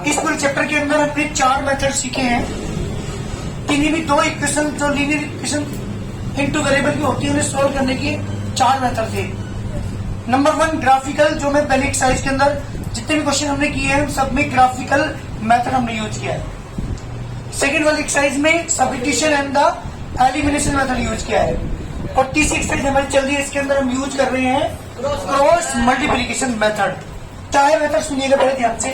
इस पूरे चैप्टर के अंदर हमने 4 मेथड सीखे हैं। किन्हीं भी 2 इक्वेशन जो लीनियर इक्वेशन इनटू वेरिएबल की होती है उन्हें सोल्व करने के 4 मेथड थे। नंबर 1 ग्राफिकल, जो मैं पहले एक्सरसाइज के अंदर जितने भी क्वेश्चन हमने किए हैं सब में ग्राफिकल मेथड हमने यूज किया है। सेकेंड वाली एक्सरसाइज में substitution and the elimination method use किया है। और तीसरी एक्सरसाइज हमारी चल रही है, इसके अंदर हम यूज कर रहे हैं क्रॉस मल्टीप्लीकेशन मेथड। चाहे मेथड सुनिएगा पहले ध्यान से।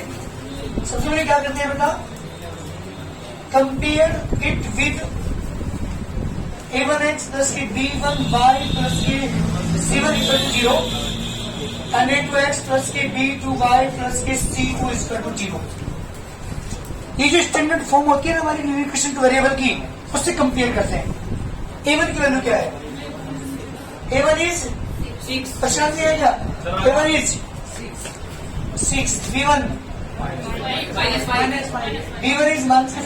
सबसे पहले क्या करते हैं बेटा, compare it with a1x plus के b1y प्लस के c1 equal to 0 and a2x plus के b2y प्लस के c2 इक्वल टू 0। ये जो स्टैंडर्ड फॉर्म होती है ना हमारी लीनियर इक्वेशन टू वेरिएबल की, उससे कंपेयर करते हैं। a1 की वैल्यू क्या है? a1 इज 6, परेशान नहीं है क्या? a1 is 6, b1 b1 is minus 5, c1 is minus 16,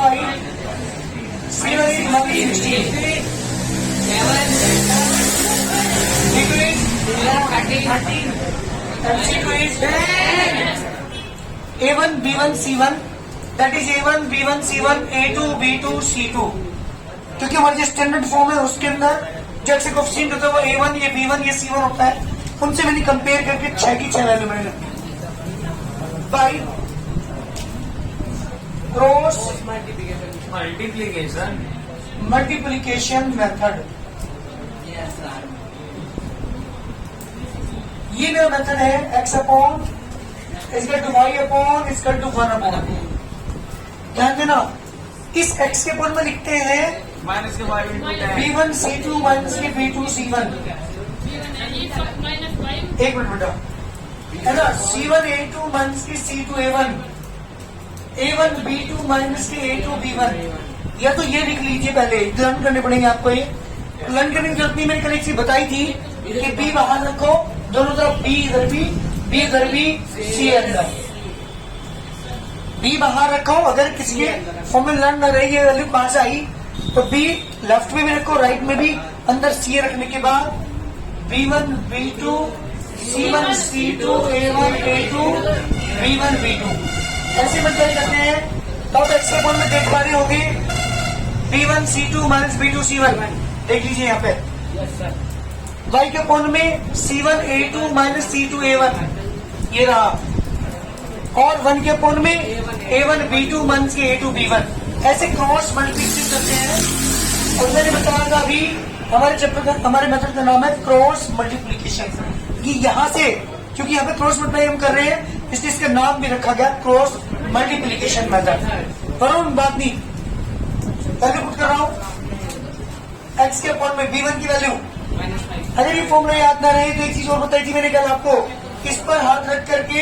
b2 is 13, and c2 is 10. a1 b1 c1, that is a1 b1 c1 a2 b2 c2। क्योंकि हमारी जो स्टैंडर्ड फॉर्म है उसके अंदर जो एक्स कोएफिशिएंट होता है वो a1 ये b1 ये c1 होता है। उनसे मैंने कंपेयर करके 6 की 6 वैल्यू मैंने रखी बाई क्रॉस मल्टीप्लीकेशन मेथड। ये मेरा मेथड है x अपॉन इसका टू y अपॉन इसका टू 1 अपॉन। ध्यान देना, इस x के अपॉन में लिखते हैं माइनस के y b1 c2 माइनस के b2 c1। एक मिनट बेटा, है ना, c1 a2 माइनस के c2 a1, a1 b2 minus के a2 b1। या तो ये लिख लीजिए, पहले लर्न करने पड़ेंगे आपको। ये लर्न करने की जरूरत नहीं, मैंने कल एक चीज बताई थी कि b बाहर रखो, दोनों तरफ b इधर भी c अंदर। b बाहर रखो, अगर किसी के फॉर्म में लर्न न रही है वैल्यू कहां से आई, तो b लेफ्ट में भी रखो राइट में भी, अंदर c रखने के बाद b1 b2 c1 c2 a1 a2 b1 b2 ऐसे मल्टीप्लाई करते हैं। तब एक्स के पॉइंट में देख पा रहे होंगे b1 c2 minus b2 c1, देख लीजिए यहाँ पे। y के पॉइंट में c1 a2 minus c2 a1, ये रहा। और 1 के पॉइंट में a1 b2 माइनस के a2 b1। ऐसे क्रॉस मल्टीप्लिकेशन करते हैं। और मैंने बताया था अभी हमारे चैप्टर का, हमारे मेथड का नाम है क्रॉस मल्टीप्लिकेशन। ये यहाँ से, क्योंकि यहाँ पे क्रॉस मल्टीप्लाई हम कर रहे हैं इसलिए इसका नाम भी रखा गया क्रॉस मल्टीप्लिकेशन मेथड। पर बात नहीं, पहले पुट कर रहा हूँ x के पॉइंट में b1 की वैल्यू। अगर ये फॉर्मूला याद ना रहे तो एक चीज और बताई थी मैंने कल आपको, इस पर हाथ रख करके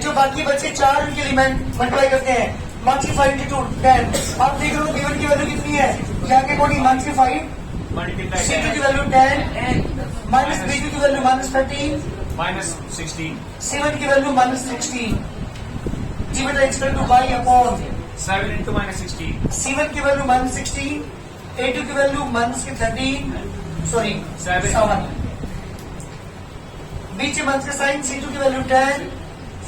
जो बाकी बचे 4 उनके एलिमेंट मल्टीप्लाई करते हैं। माइनस के 5 इंटू 10। आप देख रहे हो b1 की वैल्यू कितनी है, यहाँ के अकॉर्डिंग माइनस के 5, c2 की वैल्यू 10, माइनस b2 की वैल्यू माइनस 13, माइनस 16, c1 की वैल्यू माइनस 16। जी बेटा expect to y upon 7 into minus 16, c1 की वैल्यू माइनस 16, a2 की वैल्यू माइनस के 13, सॉरी 7, बीच में माइनस का साइन, c2 की वैल्यू 10,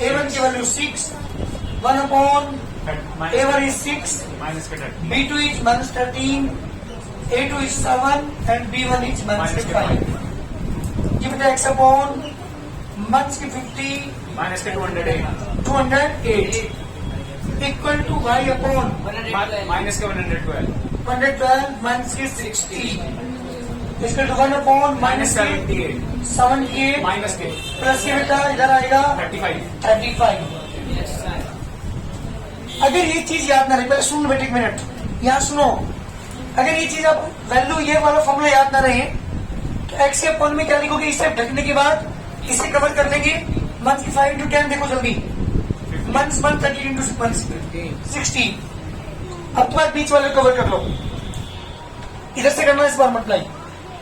a1 की value 6, 1 upon a1 is 6, minus के 30, b2 is minus 13, a2 is 7 and b1 is minus के 5। ये बेटा x अपॉन माइनस के 50, माइनस के 208 equal to y upon minus के 112 माइनस के 60 इसका टू 1 अपॉन माइनस के 78 माइनस के प्लस के बेटा इधर आएगा 35। अगर ये चीज याद ना रहे, पहले सुन लो बेटे एक मिनट, यहाँ सुनो। अगर ये चीज आप वैल्यू ये वाला फॉर्मूला याद ना रहे तो x के अपॉन में क्या लिखोगे, इसे ढकने के बाद इसे कवर कर लेंगे। माइनस के 5 इंटू 10 देखो जल्दी, माइनस 130 इंटू 60। अब तुम्हारे बीच वाले कवर कर लो, इधर से करना इस बार मल्टीप्लाई।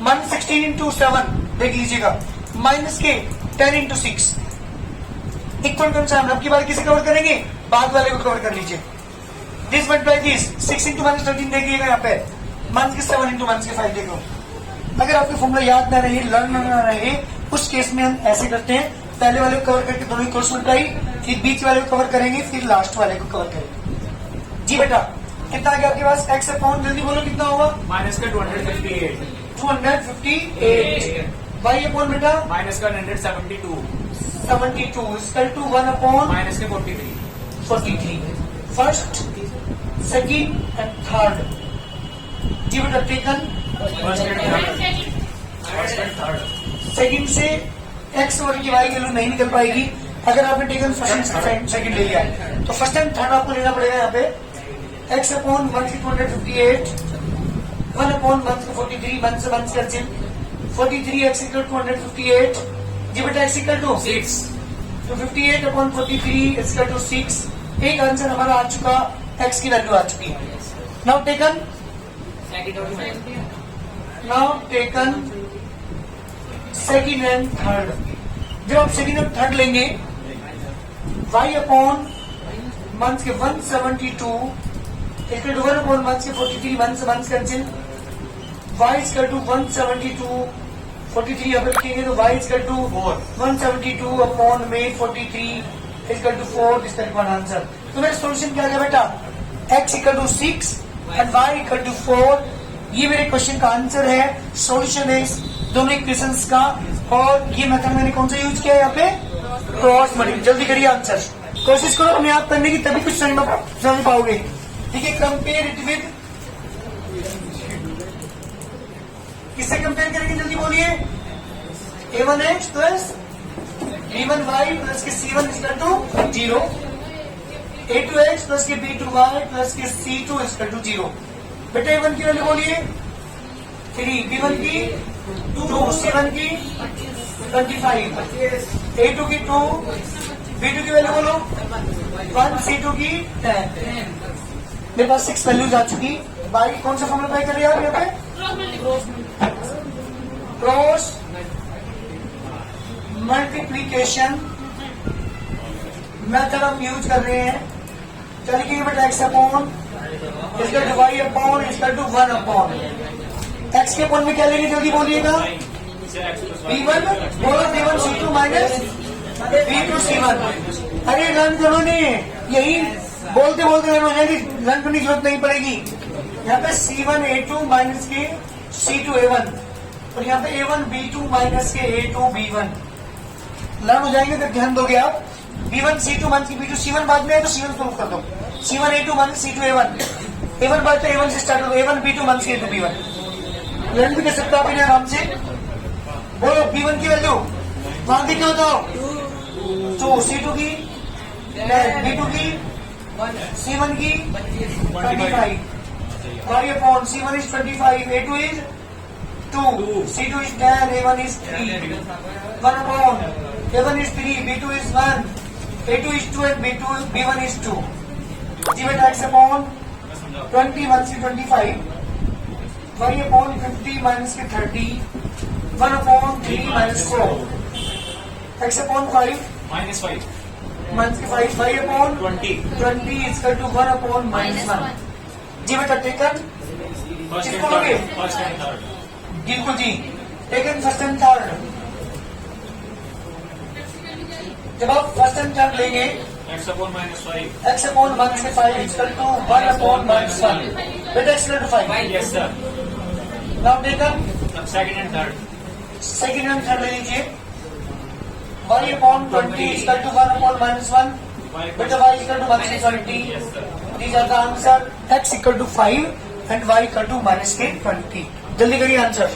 माइनस 16 इंटू 7 देख लीजिएगा, माइनस के 10 इंटू 6 इक्वल टू अब की बार किसे कवर करेंगे, बाद वाले को कवर कर लीजिए। This multiply this 6 into minus 13 देखिएगा यहाँ पे, माइनस के 7 इंटू माइनस के 5 देखो। अगर आपके फॉर्मूला याद ना रहे, लर्न ना रहे, उस केस में हम ऐसे करते हैं पहले वाले को कवर करके दोनों क्रॉस मल्टीप्लाई, फिर बीच वाले को कवर करेंगे, फिर लास्ट वाले को कवर करेंगे। जी बेटा कितना आ गया आपके पास x अपॉन, जल्दी बोलो कितना होगा? माइनस का 258 258 y अपॉन बेटा माइनस का 172 72 इक्वल टू 1 अपॉन माइनस के 43 43 फर्स्ट सेकंड एंड थर्ड। जी बेटा taken first and third second से x और की y की वैल्यू नहीं निकल पाएगी अगर आपने टेकन फर्स्ट एंड सेकंड ले लिया है। तो फर्स्ट एंड थर्ड आपको लेना पड़ेगा यहाँ पे x अपॉन 1 से 258 1 अपॉन 1 से 43 1 से 1 से कैंसिल 43 x इक्वल 258। जी बेटा x इक्वल टू 6 तो 58 अपॉन 43 इक्वल टू 6। एक आंसर हमारा आ चुका, x की वैल्यू आ चुकी है। Now taken second and third. जब आप सेकंड एंड थर्ड लेंगे y अपॉन मंथ के 172 इक्वल टू 1 अपॉन मंथ के 43 1 से 1 कैंसिल y इक्वल टू 172 43 यहाँ पे लिखेंगे तो y इक्वल टू 172 अपॉन में 43 इक्वल टू 4 दिस टाइप का आंसर। तो मेरा सॉल्यूशन क्या आ गया बेटा? x equal to 6 and y equal to 4। ये मेरे क्वेश्चन का आंसर है, सॉल्यूशन है इस दोनों इक्वेशंस का। और ये मेथड मैंने कौन सा यूज किया है यहाँ पे? Cross multiply. जल्दी करिए आंसर, कोशिश करो अपने आप करने की, तभी कुछ समझ पाओगे। ठीक है, कंपेयर इट विद, किससे कंपेयर करेंगे जल्दी बोलिए? a1x प्लस b1y प्लस के c1 equal to 0, a2x plus के b2y प्लस के c2 इक्वल टू 0। बेटा a1 की वैल्यू बोलिए 3, b1 की 2, c1 की 25, a2 की 2, b2 की वैल्यू बोलो 1, c2 की 10। मेरे पास 6 वैल्यूज आ चुकी। बाई कौन सा फॉर्मूला अप्लाई कर रहे हैं आप यहाँ पे? क्रॉस मल्टीप्लीकेशन मेथड हम यूज कर रहे हैं। चलिए बेटा x अपॉन इसका टू y अपॉन इसका टू 1 अपॉन x के अपॉन में क्या लेंगे जल्दी बोलिएगा? b1 बोलो b1 c2 minus b2 c1। अरे रन करो नहीं, यही बोलते बोलते रन हो जाएगी, रन करने की जरूरत नहीं पड़ेगी। यहाँ पे c1 a2 माइनस के c2 a1 और यहाँ पे a1 b2 माइनस के a2 b1 लर्न हो जाएंगे। अगर ध्यान दोगे आप b1 c2 माइनस के b2 c1 बाद में है तो c1 प्रूव कर दो। c1 a2 minus c2 a1 बाद तो a1 से स्टार्ट हो, a1 b2 माइनस के a2 b1 लर्न भी कर सकते हो आप इन्हें आराम से। बोलो b1 की वैल्यू वहां देखो तो c2 की b2 की c1 की 25 y upon c1 is 25, a2 is 2, c2 is 10, a1 is 3, 1 upon a1 is 3, b2 is 1, a2 is 2 and b1 is 2। जी बेटा x upon 20 minus 25, y upon 50 minus 30, 1 upon 3 minus 4, x upon 5 minus 5 minus 5, y upon 20 is equal to 1 upon minus 1। जी बेटा taken first किसको लोगे? And third बिल्कुल जी, taken first and third. जब आप first and third लेंगे x upon minus 5 x upon 1 से 5 equal to 1 upon minus 1। बेटा x equal to 5। Yes sir. Now taken second and third second and third ले लीजिए y upon 20 equal to 1 upon minus 1। बेटा y equal to 1 से 20। Yes sir. These are the answer. x equal to 5 and y equal to minus के 20। जल्दी करिए answer.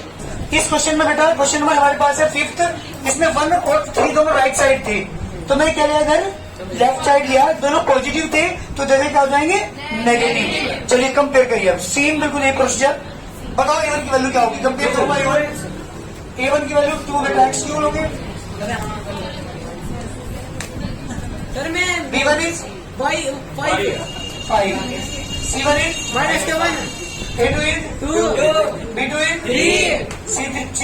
इस question में बेटा क्वेश्चन नंबर हमारे पास है 5th, इसमें 1 और 3 दोनों राइट साइड थे, तो मैं क्या लिया इधर लेफ्ट साइड लिया, दोनों पॉजिटिव थे तो जैसे क्या हो जाएंगे नेगेटिव। चलिए कंपेयर करिए अब, सेम बिल्कुल एक प्रोसीजर। बताओ a1 की वैल्यू क्या होगी? कंपेयर करो a1 की वैल्यू 2 बेटा x क्यों लोगे? b1 is 5, c1 is minus के 1, a2 is 2, b2 is 3, c3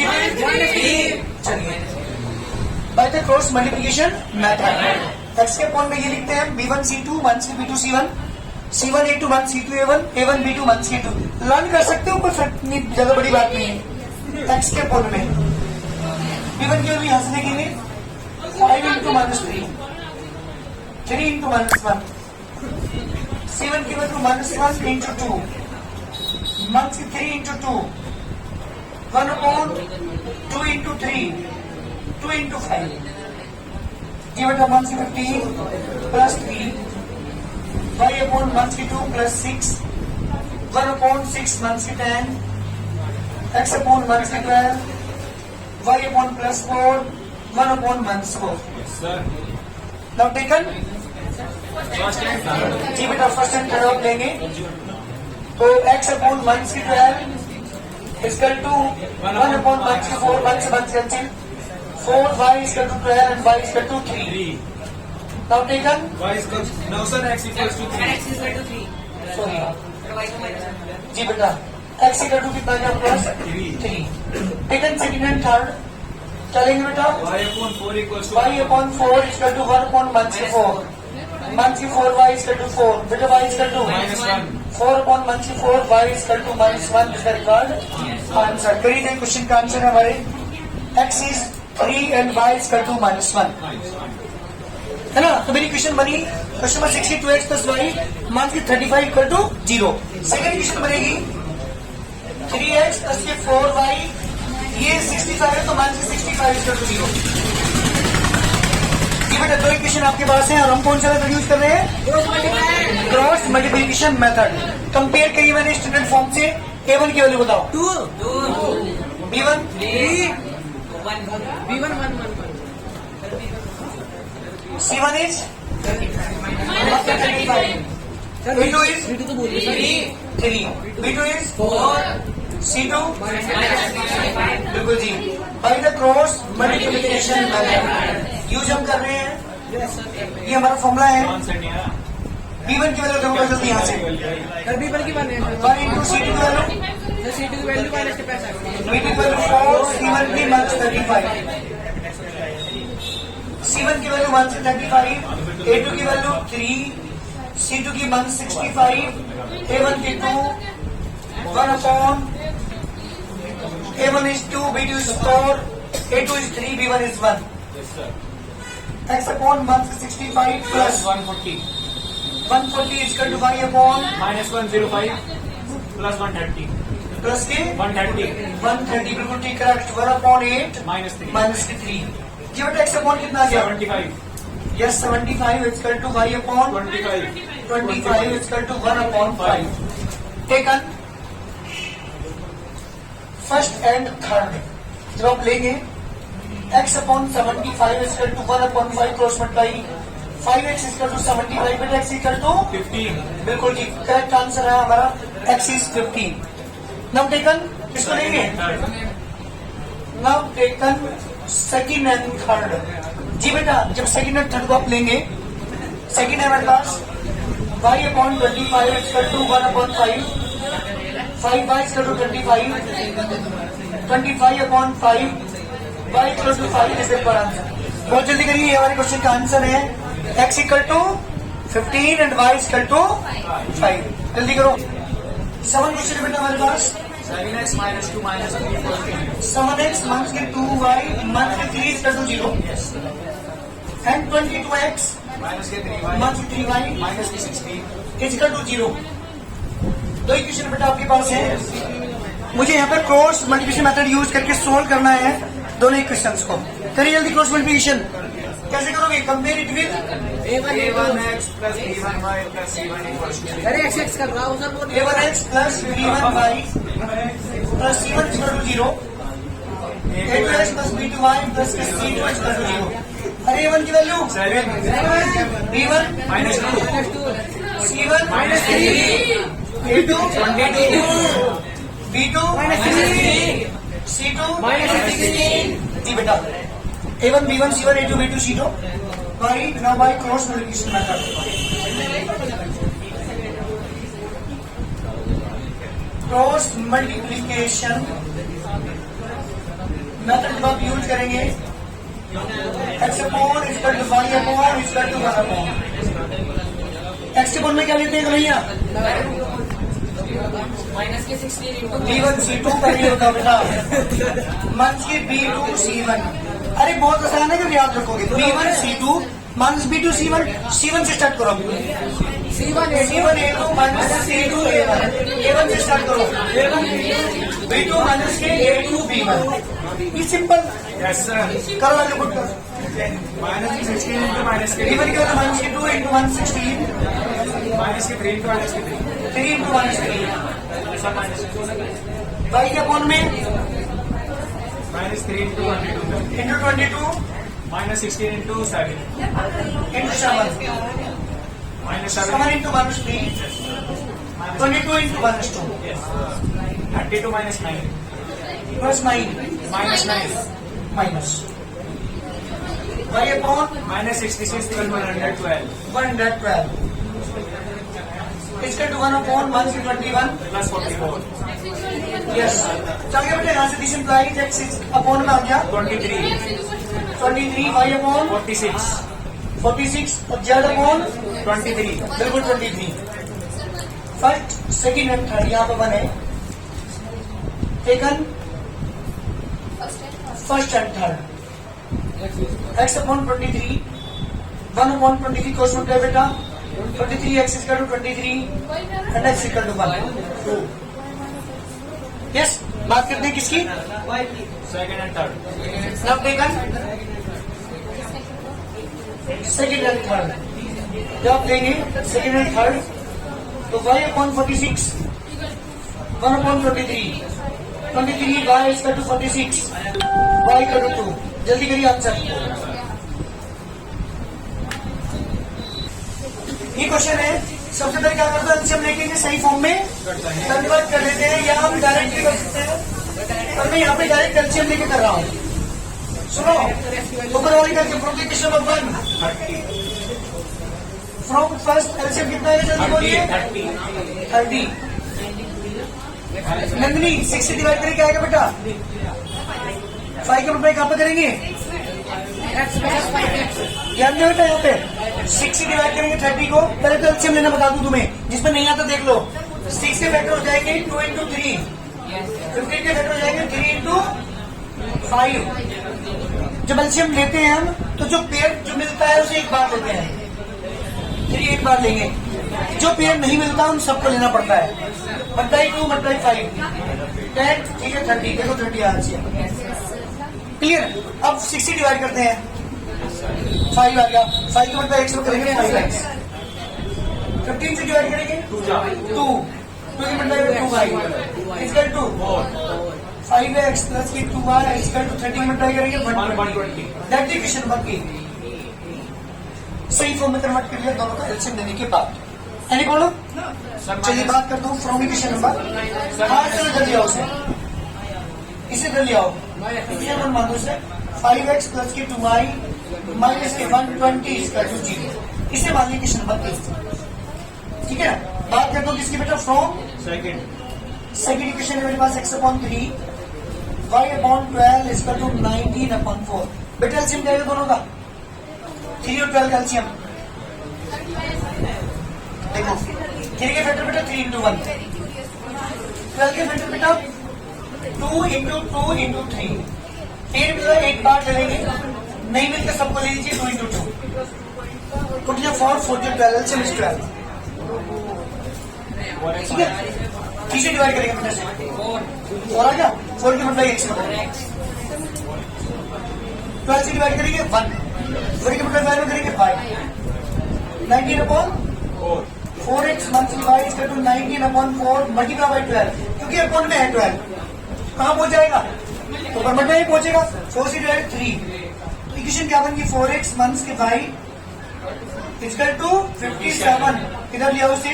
minus 3। चलिए bye the cross multiplication method x के पॉइंट में ये लिखते हैं b1 c2 माइनस के b2 c1, c1 a2 minus c2 a1, a1 b2 minus k2। Learn कर सकते हो, कोई फर्क नहीं, ज्यादा बड़ी बात नहीं है। x के पॉइंट में b1 की वैल्यू यहां से देखेंगे 5 into minus 3, 3 into minus 1, C1 की value minus 1 into 2, minus 3 into 2, 1 upon 2 into 3, 2 into 5. जी बेटा minus 15 plus 3, y upon minus 2 plus 6, 1 upon 6 minus 10, x upon minus 12, y upon plus 4, 1 upon minus 4. Yes, sir. Now taken? First and third. जी बेटा first and third आप लेंगे तो x upon 1 से 12 is equal to 1 upon 1 से 4, 1 से 1 cancel, 4 y equal to 12 and y equal to 3. 3. Now taken? Y is equals, now sir, x equals to 3. X is equal to 3. Sorry. Y को minus जी बेटा x equal to कितना क्या plus 3. Taken second and third चलेंगे बेटा Y upon 4 equals to y upon 4 equal to 1 upon 1 से 4, 1 से 4 y equal to 4, बेटा y equal to minus 1. 4 upon 1 से 4 y इक्वल टू -1 इसका रिकॉर्ड आंसर करी गई क्वेश्चन का आंसर है हमारे x is 3 and y equal to -1 Minus 1. है ना. तो मेरी क्वेश्चन बनी question number 62x plus y मान के 35 इक्वल टू 0. सेकंड क्वेश्चन बनेगी 3x प्लस के 4y ये 65 है तो मान के 65 इक्वल टू 0. ये बेटा दो इक्वेशन आपके पास है और हम कौन सा मेथड यूज कर रहे हैं क्रॉस मल्टीप्लिकेशन मेथड. कंपेयर करिए मैंने स्टैंडर्ड फॉर्म से. a1 की वैल्यू बताओ 2. b1 3. 1. B1 1 1 1. c1 is 35, b2 is B2 तो बोलिए सर. 3, b2 is 4. c2 -5. बिल्कुल जी. By the cross multiplication method use हम कर रहे हैं. ये हमारा फॉर्मूला है. Concept नहीं आया. b1 की वैल्यू देखो जल्दी यहाँ से सर B1 की बने 1 into c2 की वैल्यू, सर C2 की वैल्यू माइनस के पैसा b2 की वैल्यू 4, c1 की -35, c1 की वैल्यू 1 से 35, a2 की वैल्यू 3, c2 की 165, a1 की 2, 1 upon a1 is 2, b2 is 4, a2 is 3, b1 is 1. Yes, sir. x upon 165 plus Plus 140. 140 is equal to y upon Minus 105. Plus 130. plus के 130. 130 बिल्कुल ठीक correct. 1 upon 8 Minus 3. Minus के 3. ये बेटा x upon कितना आ गया 75. Yes 75 is equal to y upon 25. 25 is equal to 1 upon 5. Taken first and third जब आप लेंगे x upon 75 is equal to 1 upon 5 cross multiply 5x is equal to 75 बेटा x इक्वल टू 15. बिल्कुल ठीक correct answer है हमारा x is 15. Now taken किसको लेंगे Third. Now taken second and third. जी बेटा जब सेकंड एंड थर्ड को आप लेंगे सेकंड है हमारे पास y upon 25 equal to 1 upon 5, 5y equal to 25, 25 upon 5, y equal to 5 is the answer. बहुत जल्दी करिए ये हमारे क्वेश्चन का आंसर है x equal to 15 and y equal to 5. जल्दी करो. 7 क्वेश्चन बेटा हमारे पास 7x minus 2 minus 3 equals to 7x minus के 2y minus के 3 equal to 0 and 22x minus के 3y minus के 3y minus के 16. Equal to 0. दो इक्वेशन बेटा आपके पास है. मुझे यहाँ पर क्रॉस मल्टीप्लिकेशन मेथड यूज करके सोल्व करना है दोनों इक्वेशंस को. करिए जल्दी क्रॉस मल्टीप्लिकेशन कैसे करोगे compare it with A1x plus B1y plus C1 equals to 3. अरे x कर रहा हूँ सर वो a1x plus b1y plus c1 equal to 0, a2x plus b2y plus c2 equal to 0. अरे a1 की value 7 b1 minus 2 c1 minus 3 a2 22 b2 c2 -16. जी बेटा a1 b1 c1 a2 b2 c2 by cross multiplication method. Cross multiplication method जब आप use करेंगे x upon equal to y upon equal to 1 upon x upon में क्या लेते हैं भैया माइनस के 16 b1 c2 का ये होगा बेटा मंथ के b2 c1. अरे बहुत आसान है कि याद रखोगे। B1 C2 minus B2 C1, C1 से स्टार्ट करो। C1 C1 A2 minus C2 A1, A1 से स्टार्ट करो। B2 माइनस के A2 B1, ये सिंपल। Yes, sir. करो आगे पुट करो। Minus 16 into minus के B1 क्या होता है? माइनस के 2 इंटू 116, minus के 3 into minus के 3. 3 into minus 3, Sir, minus y के अपॉन में minus 3 into 22. Into 22 Minus 16 into 7. Into 7, Minus 7 7. Into minus 3, 22 into minus 2, Yes. 32 minus 9. Plus 9 Minus 9. Minus y upon Minus 66 plus 112. 112 इसका 1 upon 121 Plus 44. Yes. चलिए बेटे यहाँ से this implies x upon में आ गया 23. 23, y upon 46. 46 और z अपॉन 23. बिल्कुल 23। First second and third यहाँ पे बने taken first and third x upon 23, 1 upon 23 cross multiply बेटा 23 x इक्वल टू 23 एंड x इक्वल टू 1। यस, बात करते हैं किसकी? Second and third. Now taken second and third, जब देंगे सेकंड एंड थर्ड तो y upon 46, 1 upon 23, 23 y equal to 46, y equal to 2। जल्दी करिए आंसर। ये क्वेश्चन है। सबसे पहले क्या करते हैं, एलसीएम लेके सही फॉर्म में कन्वर्ट कर लेते हैं, या हम डायरेक्ट भी कर सकते हैं, पर मैं यहाँ पे डायरेक्ट एलसीएम लेके कर रहा हूँ। सुनो, ऊपर वाली करके from the question number 1 from first LCM कितना है जल्दी बोलिए? 30। नंदिनी 6 से डिवाइड करके क्या आएगा बेटा? 5 का रुपए कहाँ पे करेंगे? ध्यान दो बेटा, यहाँ पे 6 से डिवाइड करेंगे 30 को। पहले तो एलसीएम लेना बता दूं तुम्हें, जिसमें नहीं आता देख लो। 6 के फैक्टर हो जाएंगे 2 इंटू 3, 15 के फैक्टर हो जाएंगे 3 इंटू 5। जब एलसीएम लेते हैं हम तो जो पेयर जो मिलता है उसे एक बार लेते हैं, 3 एक बार लेंगे। जो पेयर नहीं मिलता उन सबको लेना पड़ता है। मल्टीप्लाई 2 मल्टीप्लाई 5 10, ठीक है 30। देखो 30 आंसर क्लियर। अब 6 से डिवाइड करते हैं, 5 आ गया। 5 के मतलब x में करेंगे 5x। 15 से डिवाइड करेंगे 2 के मतलब 2y equal to 5x plus की 2y इक्वल टू 30 मल्टीप्लाई करेंगे 120। दैट इज इक्वेशन नंबर की सही फॉर्म में कन्वर्ट कर लिया दोनों का एलसीएम देने के बाद। यानी बोलो, चलिए बात करता हूँ फ्रॉम इक्वेशन नंबर। हाँ चलो जल्दी आओ उसे, इसे जल्दी आओ। इक्वेशन नंबर मान दो इसे 5x प्लस की 2y माइनस के 120 इसका 0। इसे मान लीजिए इक्वेशन नंबर 1, ठीक है ना। बात करता हूँ किसकी बेटा? फ्रॉम सेकंड इक्वेशन है मेरे पास x अपॉन 3, y अपॉन 12 इसका टू 19 अपॉन 4। बेटा एलसीएम क्या है दोनों का? 3 और 12 का एलसीएम देखो। 3 के फैक्टर बेटा 3 इंटू 1, 12 के फैक्टर बेटा 2 इंटू 2 इंटू 3। 3 मिला एक बार ले लेंगे, नहीं मिलकर सबको ले लीजिए 2 into 2। Put your 4 4 12 LCM is 12, ठीक है। 3 से डिवाइड करेंगे बेटा से 4 आ गया। 4 के मतलब x में 12 से डिवाइड करेंगे 1, 4 के मतलब 5 में करेंगे 5। 19 अपॉन 4x मल्टीप्लाई इसका टू 19 अपॉन 4 मल्टीप्लाई बाई 12, क्योंकि अपॉन में है 12 कहाँ पहुंच जाएगा? तो बराबर में ही पहुंचेगा। 4 से डिवाइड 3, तो इक्वेशन क्या बन गई? 4x मंथ्स के 5 इक्वल टू 57। इधर लिया उसे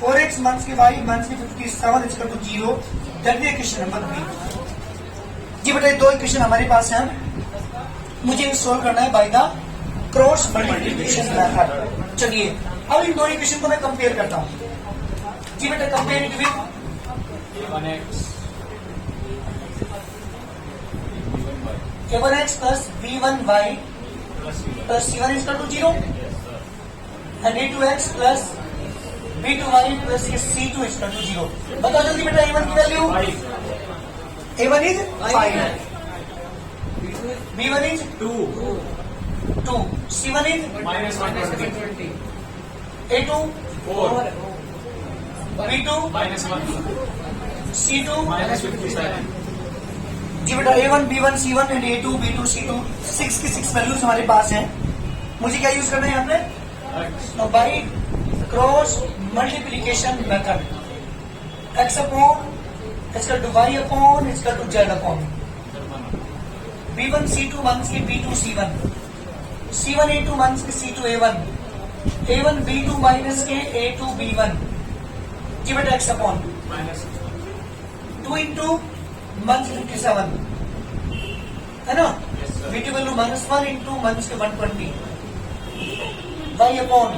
4x मंथ्स के 5 मंथ्स के 57 equal to 0। That is equation number 3। जी बेटा दो इक्वेशन हमारे पास है, मुझे इसे सोल्व करना है by the cross multiplication method. चलिए अब इन दो इक्वेशन को मैं कंपेयर करता हूं। जी बेटा compare it with a1x plus b1y plus c1 equal to 0 and a2x plus b2y plus c2 equal to 0। बताओ जल्दी बेटा a1 की value? a1 is 5, B1 is 2. 2. C1 is Minus 120. 20. A2, 4. B2, Minus 1. C2. Minus 57. जी बेटा A1, B1, C1 and A2, B2, C2 6 की 6 values हमारे पास हैं। मुझे क्या यूज करना है यहाँ पे? X. By cross multiplication method. x upon इसका टू y अपॉन इसका to z upon B1 C2 minus के B2 C1 C1 A2 minus के C2 A1 A1 B2 minus के A2 B1 जी बेटा x upon Minus 2 into minus 57 है ना? Yes, sir. B2 value minus 1 into minus के 120 y upon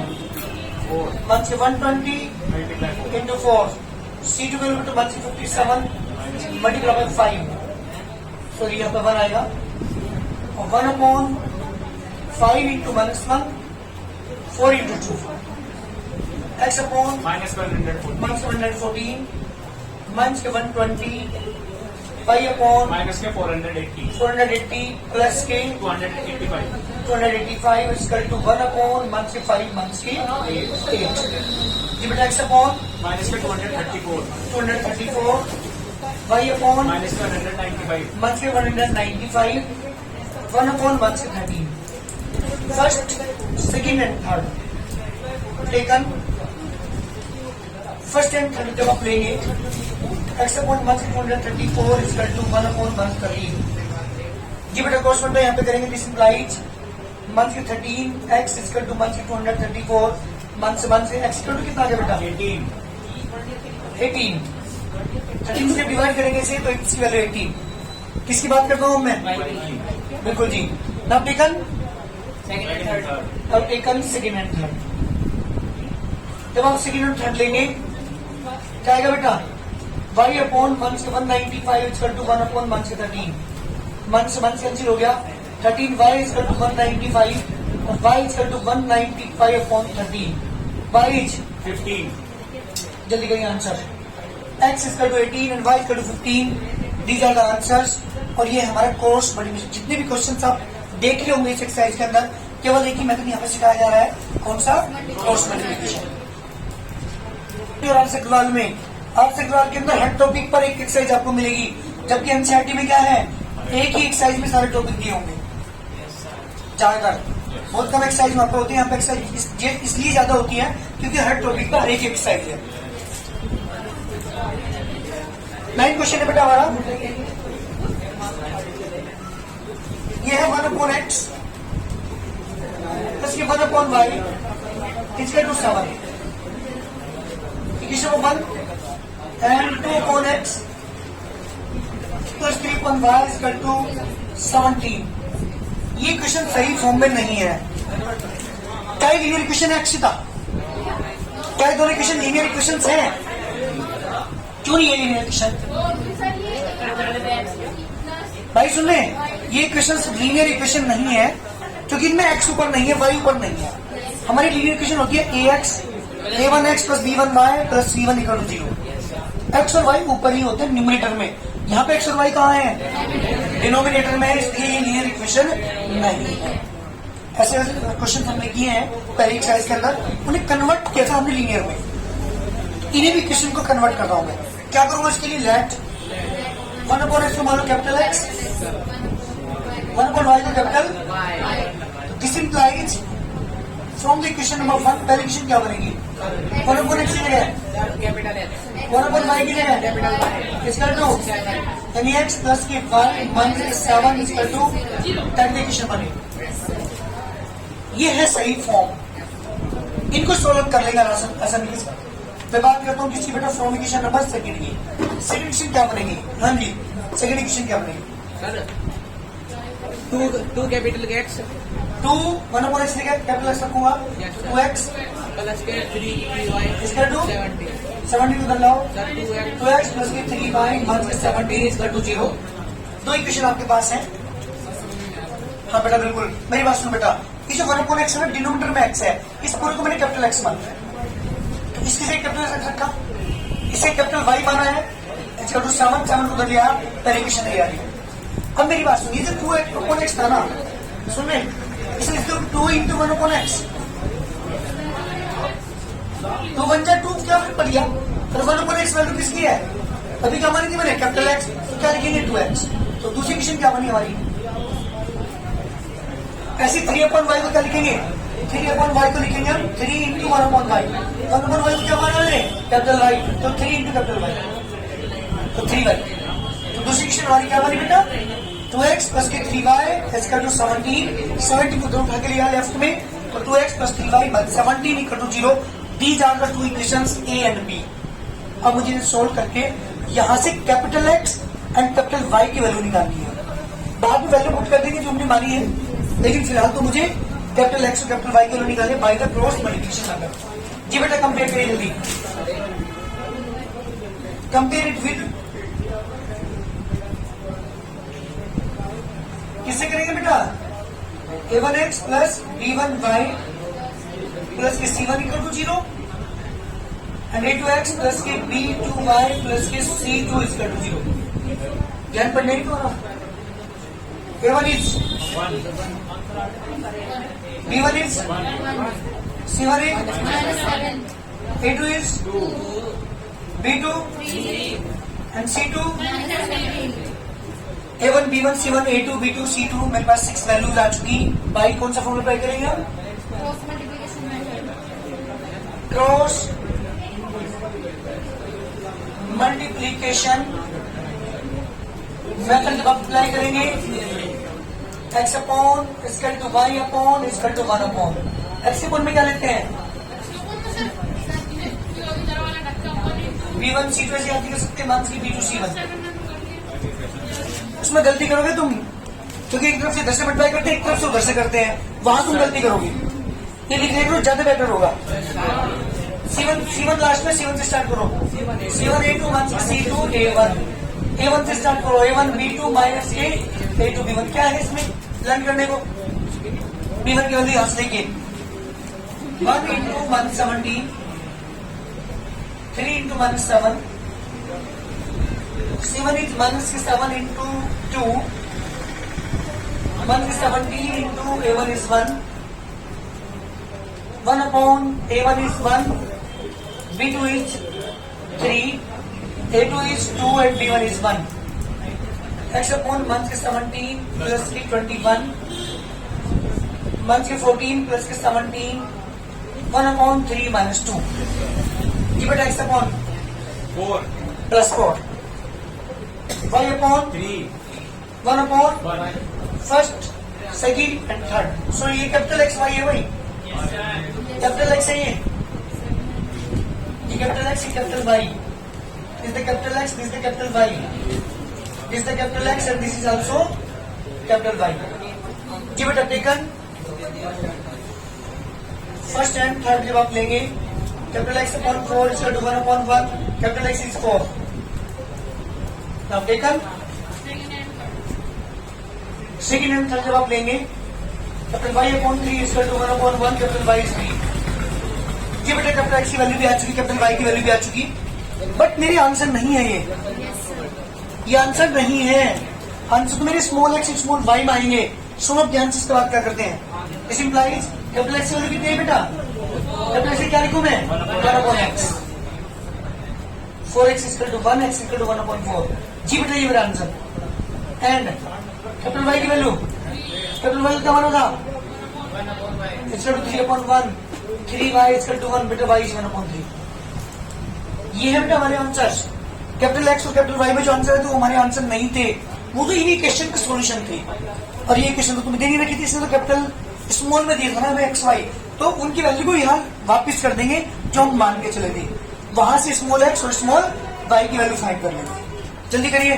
4. Minus के 120 Multiply 4. into 4. C2 value तो 157 multiply by 5। सो यहाँ पे 1 आएगा और 1 upon 5 into minus 1 4 into 2 x upon Minus 140. Minus 114 minus के 120 5 अपॉन Minus के 480. 480 प्लस के 285. 285 इक्वल टू 1 अपॉन माइनस के 5 माइनस के 8 जी बेटा x अपॉन Minus के 234. 234 y अपॉन Minus के 195. मंथ के 195 1 अपॉन मंथ के 13 first second and third taken first and third जब आप लेंगे x अपॉन मंथ के 234 इक्वल टू 1 अपॉन मंथ 13 जी बेटा क्वेश्चन तो यहाँ पे करेंगे दिस इंप्लाइज मंथ के 13 x इक्वल टू मंथ के 234 मंथ से x इक्वल टू कितना आ गया बेटा 18 13 से डिवाइड करेंगे इसे तो इसकी वैल्यू 18 किसकी बात करता हूँ मैं बिल्कुल जी now taken Second and third. अब टेकन सेकेंड एंड थर्ड जब आप सेकेंड एंड थर्ड लेंगे क्या आएगा बेटा y अपॉन 1 से 195 इक्वल टू 1 अपॉन 1 से 13 1 से 1 कैंसिल हो गया 13 y इक्वल टू 195 और y equal to 195 upon 13 y is 15. जल्दी करिए answer x equal to 18 and y equal to 15 these are the answers और ये हमारा कोर्स मल्टीप्लिकेशन जितने भी क्वेश्चंस आप देख रहे होंगे इस एक्सरसाइज के अंदर केवल एक ही मेथड यहाँ पे सिखाया जा रहा है कौन सा कोर्स मल्टीप्लिकेशन और आंसर सवाल में आंसर सवाल के अंदर हर टॉपिक पर एक एक्सरसाइज आपको मिलेगी जबकि एनसीईआरटी में क्या है एक ही एक्सरसाइज में सारे टॉपिक दिए होंगे ज्यादातर बहुत कम एक्सरसाइज वहां पे होती है यहाँ पे एक्सरसाइज इसलिए ज्यादा होती है क्योंकि हर टॉपिक पर एक एक्सरसाइज है 9 क्वेश्चन है बेटा हमारा ये है 1 अपॉन एक्स प्लस ये 1 अपॉन वाई इसका to 7 equation 1 and 2 upon x plus 3 upon y इसका टू 17 ये क्वेश्चन सही फॉर्म में नहीं है क्या ये लीनियर इक्वेशन है अक्षिता क्या ये दोनों इक्वेशन लीनियर इक्वेशन हैं क्यों नहीं है लीनियर इक्वेशन भाई सुन ले ये इक्वेशन लीनियर इक्वेशन नहीं है क्योंकि इनमें x ऊपर नहीं है y ऊपर नहीं है हमारी लीनियर इक्वेशन होती है ax a1x plus b1y plus c1 equal to 0 x और y ऊपर ही होते हैं न्यूमरेटर में यहाँ पे x और y कहाँ है डिनोमिनेटर में इसलिए ये लीनियर इक्वेशन नहीं है ऐसे क्वेश्चन हमने किए हैं पहली एक्सरसाइज के अंदर उन्हें कन्वर्ट किया था हमने लीनियर में इन्हें भी क्वेश्चन को कन्वर्ट कर रहा हूँ मैं क्या करूंगा इसके लिए लेट 1 अपॉन एक्स को मानो कैपिटल एक्स 1 अपॉन वाई को capital this implies from the equation number 1 पहली इक्वेशन क्या बनेगी 1 अपॉन एक्स की जगह Capital X. 1 अपॉन वाई की जगह इसका टू यानी एक्स प्लस के वाई माइनस 7 इसका टू थर्ड इक्वेशन बनेगी ये है सही फॉर्म इनको सोल्व कर लेगा आसानी के साथ मैं बात करता हूँ किसकी बेटा फ्रॉम इक्वेशन नंबर सेकंड की सेकंड इक्वेशन क्या बनेगी हाँ जी सेकंड इक्वेशन क्या बनेगी Sir, two capital X 2 1 upon x capital x रखूंगा 2x plus के 3y इसका 2 70. 70 को लाओ Sir, 2x 2x प्लस के 3y माइनस 17 इसका टू 0 दो इक्वेशन आपके पास है हाँ बेटा बिल्कुल मेरी बात सुनो बेटा इस 1 अपॉन एक्स है डिनोमिनेटर में x है इस पूरे को मैंने कैपिटल एक्स माना है तो इसके से कैपिटल एक्स रखा इसे कैपिटल y माना है इसका टू 7 को कर लिया पहले इक्वेशन नहीं आ रही अब मेरी बात सुनिए, तो 2/x था ना, सुन रहे, इसलिए 2 इंटू 1 अपॉन एक्स, 2 1 जा 2, क्या फर्क पड़ गया? तो 1 अपॉन एक्स वैल्यू किसकी है? अभी क्या मानी थी मैंने, कैपिटल एक्स, तो क्या लिखेंगे 2x। तो दूसरी इक्वेशन क्या बनी हमारी? ऐसी 3 अपॉन वाई को क्या लिखेंगे? 3 अपॉन वाई को लिखेंगे हम 3 into 1 upon y. 1 upon y को क्या माना मैंने? कैपिटल वाई, तो 3 इंटू कैपिटल वाई, तो 3y। तो दूसरी इक्वेशन हमारी क्या बनी बेटा? 2x प्लस के 3y इसका जो 17 को दोनों उठा के लिया लेफ्ट में, तो 2x plus 3y 17 equal to 0। These are the two equations A and B। अब मुझे इन्हें सोल्व करके यहां से capital X and capital Y की वैल्यू निकालनी है। बाद में वैल्यू पुट कर देंगे जो हमने मानी है, लेकिन फिलहाल तो मुझे कैपिटल X और कैपिटल Y की वैल्यू निकालनी है by the cross multiplication method. जी बेटा कंपेयर करिए जल्दी, कंपेयर इट विद, किससे करेंगे बेटा? a1x प्लस b1y प्लस के c1 equal to 0 and a2x plus के b2y प्लस के c2 इक्वल टू 0। ध्यान पढ़ने की तो a1 is b1 is c1 is a2 is b2 and c2 a1 b1 c1 a2 b2 c2। मेरे पास 6 values आ चुकी। By कौन सा फॉर्मूला अप्लाई करेंगे हम? क्रॉस मल्टीप्लीकेशन मेथड जब अप्लाई करेंगे, x upon is equal to y upon is equal to 1 upon x upon में क्या लेते हैं? b1 c2 ऐसे याद कर सकते हैं, मान की b2 c1। उसमें गलती करोगे तुम, क्योंकि एक तरफ से इधर से मल्टीप्लाई करते हैं, एक तरफ से उधर से करते हैं, वहां तुम गलती करोगे। ये लिखने को ज्यादा बेटर होगा। C1 लास्ट में C1 से स्टार्ट करो, C1 A2 minus C2 A1 से स्टार्ट करो, A1 B2 minus A2 B1। क्या है इसमें लर्न करने को? B1 की वैल्यू यहां से लेंगे 1 into 117, 3 into minus 7, C1 is minus 7 into 2, 1 is 17 into A1 is 1, 1 upon A1 is 1, B2 is 3, A2 is 2 and B1 is 1. X upon 1 is 17 plus 21, 1 is 14 plus 17, 1 upon 3 minus 2. Give it X upon 4 plus 4. Y upon 3 1 upon 1 first, second and third. So ये capital x Y है भाई, capital x है ये capital x, ये capital y. This the capital x, this the capital y, this the capital x and this is also capital y. Give it a taken first and third जब आप लेंगे, capital x upon 4 is equal to 1 upon 1, capital x is 4। Now taken second and third जब आप लेंगे, capital y upon 3 is equal to 1 upon 1, capital Y is 3। ये बेटा capital x की value भी आ चुकी, कैपिटल वाई की वैल्यू भी आ चुकी, बट मेरे आंसर नहीं है ये आंसर नहीं है। आंसर तो मेरे स्मॉल एक्स स्मॉल वाई में आएंगे। सुनो ध्यान से इसके बाद क्या करते हैं। इस इंप्लाइज कैपिटल एक्स की वैल्यू कितनी है बेटा? कैपिटल एक्स क्या लिखूं मैं? 1 upon x, 4x equal to 1, x equal to 1 upon 4। जी बेटा ये मेरा आंसर। एंड कैपिटल वाई की वैल्यू, कैपिटल वाई क्या माना था? Equal to 3 upon 1, 3y equal to 1, बेटा y इज 1 अपॉन 3। ये है बेटा हमारे आंसर्स। कैपिटल एक्स और कैपिटल वाई में जो आंसर है तो हमारे आंसर नहीं थे, वो तो इन्हीं क्वेश्चन के सॉल्यूशन थे। और ये क्वेश्चन तो तुम्हें दे नहीं रखी थी, इसने तो कैपिटल स्मॉल में दिया था ना हमें एक्स वाई, तो उनकी वैल्यू को यहाँ वापिस कर देंगे जो हम मान के चले थे। वहां से स्मॉल एक्स और स्मॉल वाई की वैल्यू फाइंड कर लेंगे। जल्दी करिए।